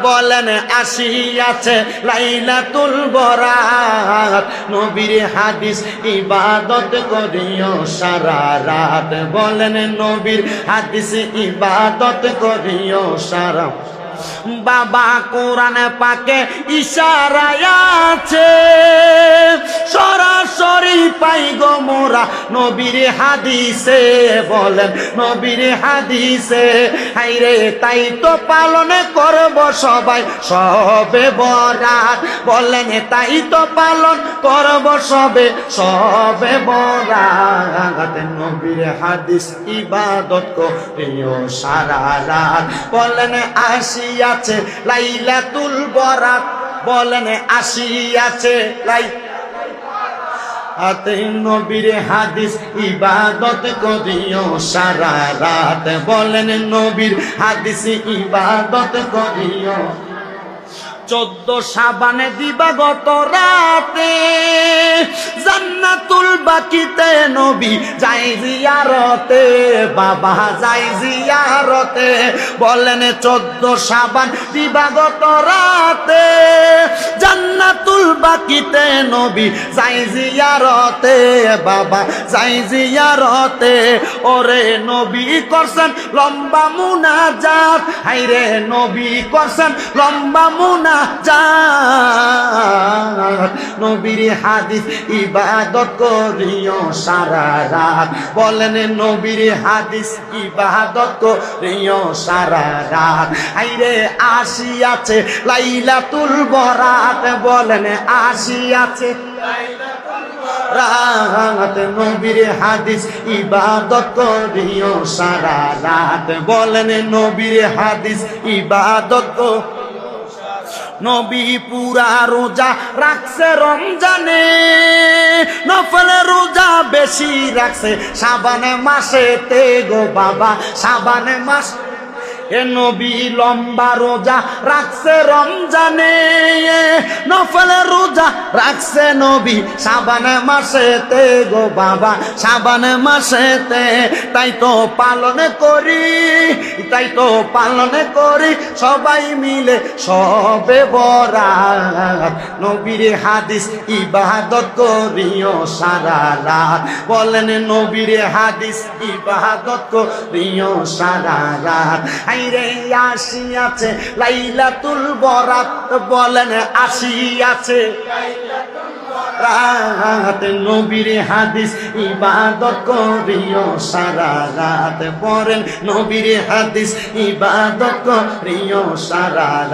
বলেন আসিয়াছে লাইলাতুল বরাত, নবীর হাদিস ইবাদত করিও সারা রাত। বলেন নবীর হাদিস ইবাদত করিও সারা। বাবা কোরআন পাকে ইশারায় আছে, সরাসরি পাই গো মোরা নবীর হাদিসে। বলেন নবীর হাদিসে, হাইরে তাই তো পালন করব সবাই সবে বরাত। বলেন তাই তো পালন করব সবে বরাত। নবীর হাদিস ইবাদত করিও সারা রাত। বলেন আসিয়াছে লাইলাতুল বরাত, বলেন আসিয়াছে নবীর হাদিস ইবাদত করিও সারা রাত। বলেন নবীর হাদিস ইবাদত করিও। 14 শাবানে দিবাগত রাতে জান্নাতুল বাকিতে নবী যাই জিয়ারতে, বাবা যাই জিয়ারতে। বলেন 14 শাবান দিবাগত রাতে জান্নাতুল বাকিতে নবী যাই জিয়ারতে, বাবা যাই জিয়ারতে। ওরে নবী করছেন লম্বা মুনাজাত, হাইরে নবী করছেন লম্বা মুনাজাত। নবীর হাদিস ইবাদত করিও সারা রাত। বলেন নবীর হাদিস ইবাদত করিও সারা রাত। আইরে আসিয়াছে লাইলাতুল বরাত, বলেন আসিয়াছে রাত। নবীর হাদিস ইবাদত করিও সারা রাত। বলেন নবীর হাদিস ইবাদত। নবী পুরা রোজা রাখছে রমজানে, নফল রোজা বেশি রাখছে শাবান মাসেতে গো বাবা, শাবান মাস। এ নবী লম্বা রোজা রাখছে রমজানে, নফল রোজা রাখছে নবী শাবান মাসেতে গো বাবা, শাবান মাসেতে। তাই তো পালন করি, তাই তো পালন করি সবাই মিলে সবে বরাত। নবীর হাদিস ইবাদত করিও সারা রাত। বলেন নবীর হাদিস ইবাদত করিও সারা রাত। আইরে আসিয়াছে লাইলাতুল বরাত, বলেন আসিয়াছে রাত। নবীর হাদিস ইবাদত করিও সারা রাত। পড়েন নবীর হাদিস ইবাদত করিও সারা রাত।